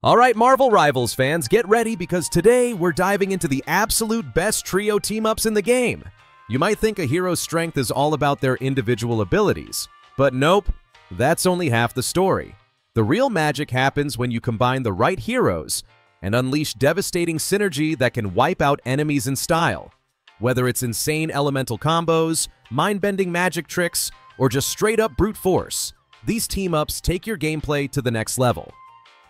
All right, Marvel Rivals fans, get ready because today we're diving into the absolute best trio team-ups in the game. You might think a hero's strength is all about their individual abilities, but nope, that's only half the story. The real magic happens when you combine the right heroes and unleash devastating synergy that can wipe out enemies in style. Whether it's insane elemental combos, mind-bending magic tricks, or just straight-up brute force, these team-ups take your gameplay to the next level.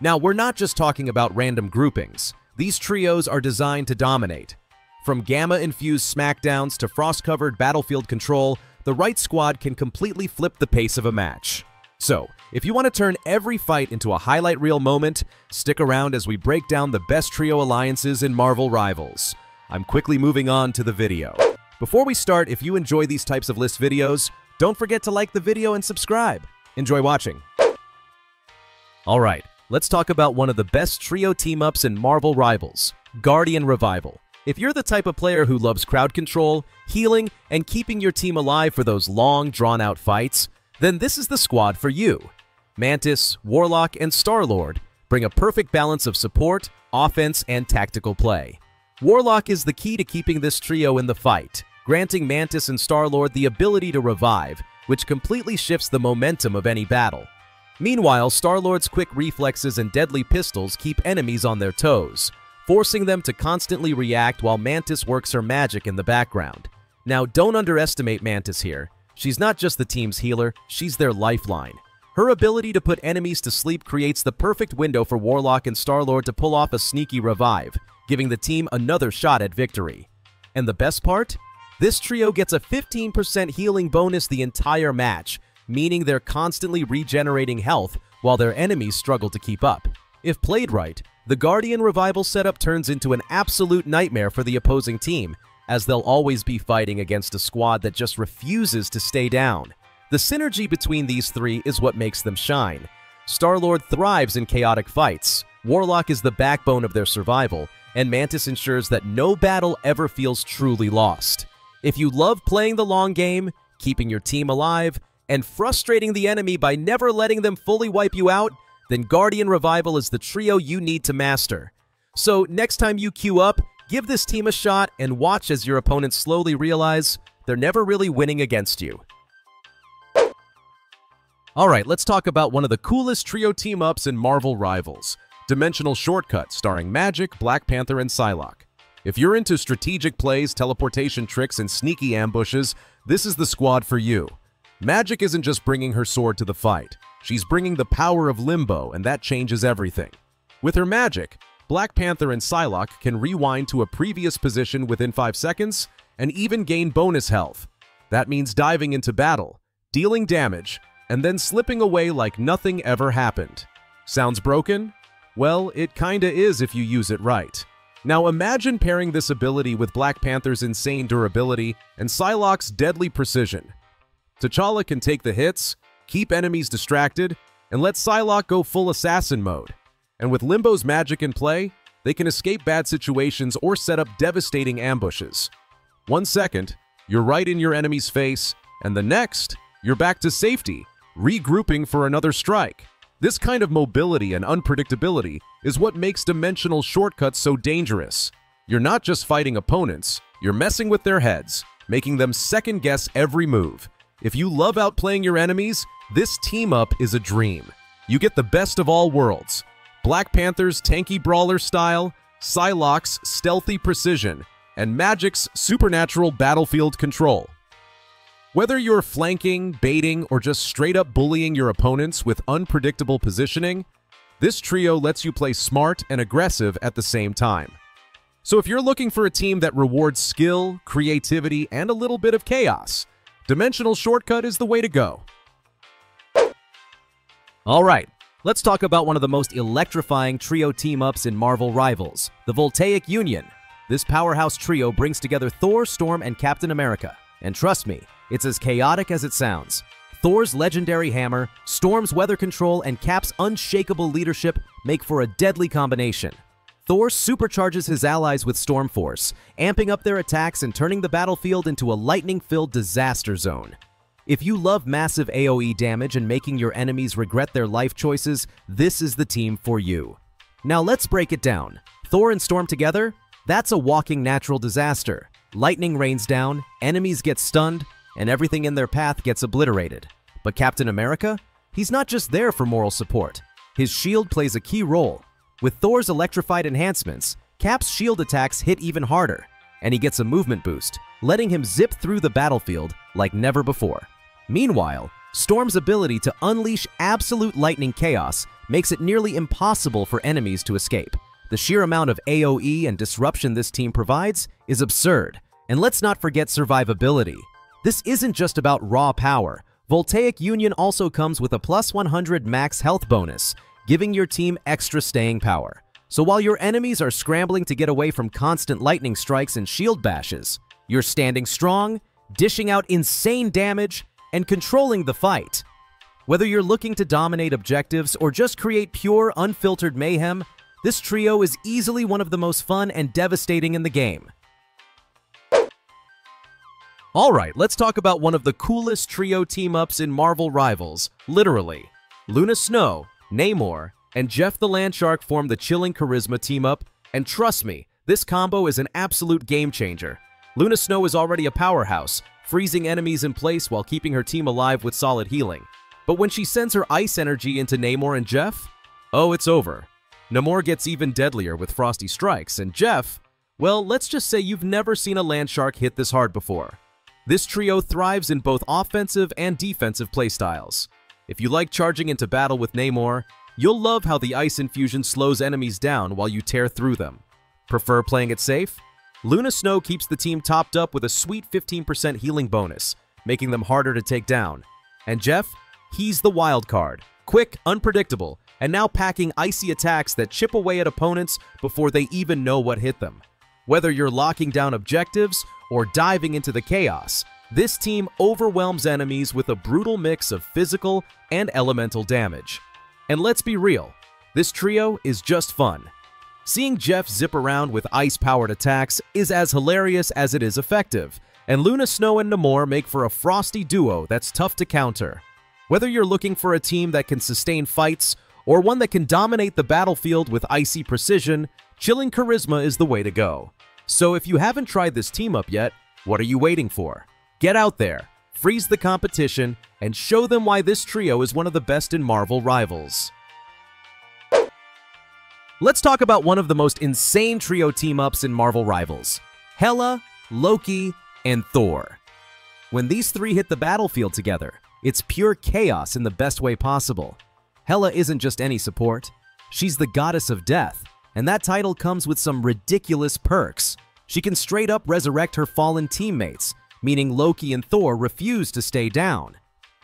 Now, we're not just talking about random groupings. These trios are designed to dominate. From gamma-infused smackdowns to frost-covered battlefield control, the right squad can completely flip the pace of a match. So, if you want to turn every fight into a highlight reel moment, stick around as we break down the best trio alliances in Marvel Rivals. I'm quickly moving on to the video. Before we start, if you enjoy these types of list videos, don't forget to like the video and subscribe. Enjoy watching. Alright, let's talk about one of the best trio team-ups in Marvel Rivals, Guardian Revival. If you're the type of player who loves crowd control, healing, and keeping your team alive for those long, drawn-out fights, then this is the squad for you. Mantis, Warlock, and Star-Lord bring a perfect balance of support, offense, and tactical play. Warlock is the key to keeping this trio in the fight, granting Mantis and Star-Lord the ability to revive, which completely shifts the momentum of any battle. Meanwhile, Star-Lord's quick reflexes and deadly pistols keep enemies on their toes, forcing them to constantly react while Mantis works her magic in the background. Now, don't underestimate Mantis here. She's not just the team's healer, she's their lifeline. Her ability to put enemies to sleep creates the perfect window for Warlock and Star-Lord to pull off a sneaky revive, giving the team another shot at victory. And the best part? This trio gets a 15% healing bonus the entire match, meaning they're constantly regenerating health while their enemies struggle to keep up. If played right, the Guardian Revival setup turns into an absolute nightmare for the opposing team, as they'll always be fighting against a squad that just refuses to stay down. The synergy between these three is what makes them shine. Star-Lord thrives in chaotic fights, Warlock is the backbone of their survival, and Mantis ensures that no battle ever feels truly lost. If you love playing the long game, keeping your team alive, and frustrating the enemy by never letting them fully wipe you out, then Guardian Revival is the trio you need to master. So next time you queue up, give this team a shot and watch as your opponents slowly realize they're never really winning against you. Alright, let's talk about one of the coolest trio team-ups in Marvel Rivals, Dimensional Shortcut, starring Magik, Black Panther, and Psylocke. If you're into strategic plays, teleportation tricks, and sneaky ambushes, this is the squad for you. Magik isn't just bringing her sword to the fight. She's bringing the power of Limbo, and that changes everything. With her magic, Black Panther and Psylocke can rewind to a previous position within 5 seconds and even gain bonus health. That means diving into battle, dealing damage, and then slipping away like nothing ever happened. Sounds broken? Well, it kinda is if you use it right. Now imagine pairing this ability with Black Panther's insane durability and Psylocke's deadly precision. T'Challa can take the hits, keep enemies distracted, and let Psylocke go full assassin mode. And with Limbo's magic in play, they can escape bad situations or set up devastating ambushes. 1 second, you're right in your enemy's face, and the next, you're back to safety, regrouping for another strike. This kind of mobility and unpredictability is what makes Dimensional Shortcut so dangerous. You're not just fighting opponents, you're messing with their heads, making them second-guess every move. If you love outplaying your enemies, this team-up is a dream. You get the best of all worlds. Black Panther's tanky brawler style, Psylocke's stealthy precision, and Magik's supernatural battlefield control. Whether you're flanking, baiting, or just straight-up bullying your opponents with unpredictable positioning, this trio lets you play smart and aggressive at the same time. So if you're looking for a team that rewards skill, creativity, and a little bit of chaos, Dimensional Shortcut is the way to go. Alright, let's talk about one of the most electrifying trio team-ups in Marvel Rivals, the Voltaic Union. This powerhouse trio brings together Thor, Storm, and Captain America. And trust me, it's as chaotic as it sounds. Thor's legendary hammer, Storm's weather control, and Cap's unshakable leadership make for a deadly combination. Thor supercharges his allies with Storm Force, amping up their attacks and turning the battlefield into a lightning-filled disaster zone. If you love massive AoE damage and making your enemies regret their life choices, this is the team for you. Now let's break it down. Thor and Storm together? That's a walking natural disaster. Lightning rains down, enemies get stunned, and everything in their path gets obliterated. But Captain America? He's not just there for moral support. His shield plays a key role. With Thor's electrified enhancements, Cap's shield attacks hit even harder, and he gets a movement boost, letting him zip through the battlefield like never before. Meanwhile, Storm's ability to unleash absolute lightning chaos makes it nearly impossible for enemies to escape. The sheer amount of AoE and disruption this team provides is absurd. And let's not forget survivability. This isn't just about raw power. Voltaic Union also comes with a plus 100 max health bonus, giving your team extra staying power. So while your enemies are scrambling to get away from constant lightning strikes and shield bashes, you're standing strong, dishing out insane damage, and controlling the fight. Whether you're looking to dominate objectives or just create pure, unfiltered mayhem, this trio is easily one of the most fun and devastating in the game. Alright, let's talk about one of the coolest trio team-ups in Marvel Rivals, literally. Luna Snow, Namor, and Jeff the Landshark form the Chilling Charisma team-up, and trust me, this combo is an absolute game-changer. Luna Snow is already a powerhouse, freezing enemies in place while keeping her team alive with solid healing. But when she sends her ice energy into Namor and Jeff, oh, it's over. Namor gets even deadlier with Frosty Strikes, and Jeff, well, let's just say you've never seen a Landshark hit this hard before. This trio thrives in both offensive and defensive playstyles. If you like charging into battle with Namor, you'll love how the ice infusion slows enemies down while you tear through them. Prefer playing it safe? Luna Snow keeps the team topped up with a sweet 15% healing bonus, making them harder to take down. And Jeff? He's the wild card. Quick, unpredictable, and now packing icy attacks that chip away at opponents before they even know what hit them. Whether you're locking down objectives or diving into the chaos, this team overwhelms enemies with a brutal mix of physical and elemental damage. And let's be real, this trio is just fun. Seeing Jeff zip around with ice-powered attacks is as hilarious as it is effective, and Luna Snow and Namor make for a frosty duo that's tough to counter. Whether you're looking for a team that can sustain fights or one that can dominate the battlefield with icy precision, Chilling Charisma is the way to go. So if you haven't tried this team up yet, what are you waiting for? Get out there, freeze the competition, and show them why this trio is one of the best in Marvel Rivals. Let's talk about one of the most insane trio team-ups in Marvel Rivals: Hela, Loki, and Thor. When these three hit the battlefield together, it's pure chaos in the best way possible. Hela isn't just any support. She's the goddess of death, and that title comes with some ridiculous perks. She can straight up resurrect her fallen teammates, meaning Loki and Thor refuse to stay down.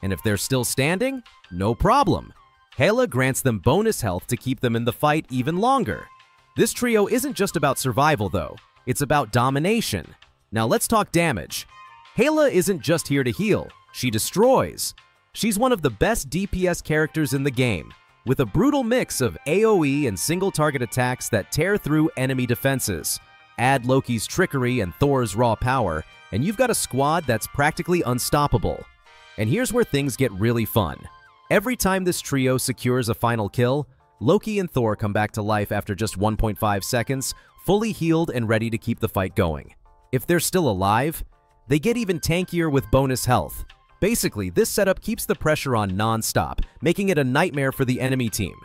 And if they're still standing, no problem. Hela grants them bonus health to keep them in the fight even longer. This trio isn't just about survival though, it's about domination. Now let's talk damage. Hela isn't just here to heal, she destroys. She's one of the best DPS characters in the game, with a brutal mix of AoE and single target attacks that tear through enemy defenses. Add Loki's trickery and Thor's raw power, and you've got a squad that's practically unstoppable. And here's where things get really fun. Every time this trio secures a final kill, Loki and Thor come back to life after just 1.5 seconds, fully healed and ready to keep the fight going. If they're still alive, they get even tankier with bonus health. Basically, this setup keeps the pressure on non-stop, making it a nightmare for the enemy team.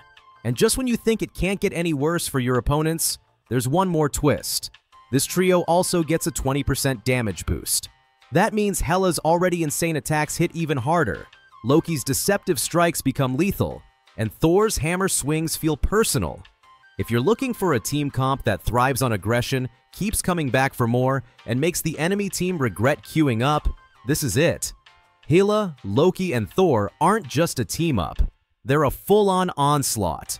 And just when you think it can't get any worse for your opponents, there's one more twist. This trio also gets a 20% damage boost. That means Hela's already insane attacks hit even harder, Loki's deceptive strikes become lethal, and Thor's hammer swings feel personal. If you're looking for a team comp that thrives on aggression, keeps coming back for more, and makes the enemy team regret queuing up, this is it. Hela, Loki, and Thor aren't just a team-up. They're a full-on onslaught.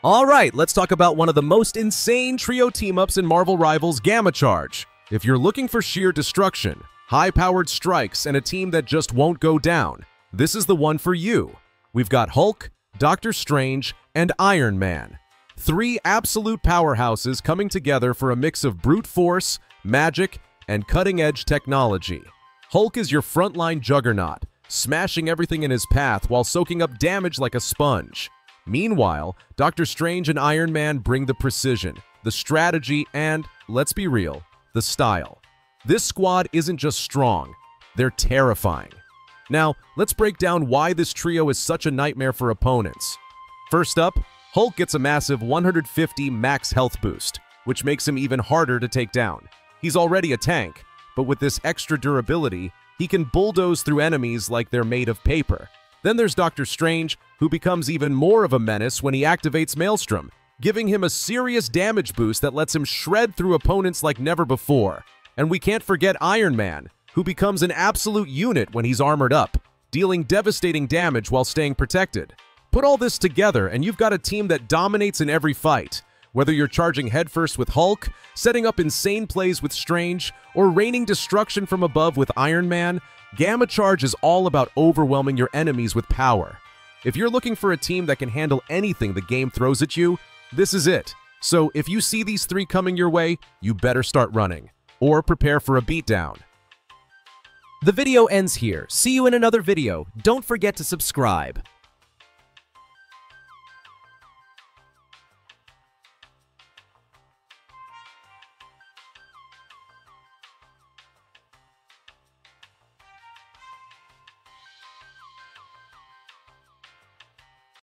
Alright, let's talk about one of the most insane trio team-ups in Marvel Rivals, Gamma Charge. If you're looking for sheer destruction, high-powered strikes, and a team that just won't go down, this is the one for you. We've got Hulk, Doctor Strange, and Iron Man. Three absolute powerhouses coming together for a mix of brute force, magic, and cutting-edge technology. Hulk is your frontline juggernaut, smashing everything in his path while soaking up damage like a sponge. Meanwhile, Doctor Strange and Iron Man bring the precision, the strategy, and, let's be real, the style. This squad isn't just strong, they're terrifying. Now, let's break down why this trio is such a nightmare for opponents. First up, Hulk gets a massive 150 max health boost, which makes him even harder to take down. He's already a tank, but with this extra durability, he can bulldoze through enemies like they're made of paper. Then there's Doctor Strange, who becomes even more of a menace when he activates Maelstrom, giving him a serious damage boost that lets him shred through opponents like never before. And we can't forget Iron Man, who becomes an absolute unit when he's armored up, dealing devastating damage while staying protected. Put all this together and you've got a team that dominates in every fight. Whether you're charging headfirst with Hulk, setting up insane plays with Strange, or raining destruction from above with Iron Man, Gamma Charge is all about overwhelming your enemies with power. If you're looking for a team that can handle anything the game throws at you, this is it. So if you see these three coming your way, you better start running, or prepare for a beatdown. The video ends here. See you in another video. Don't forget to subscribe.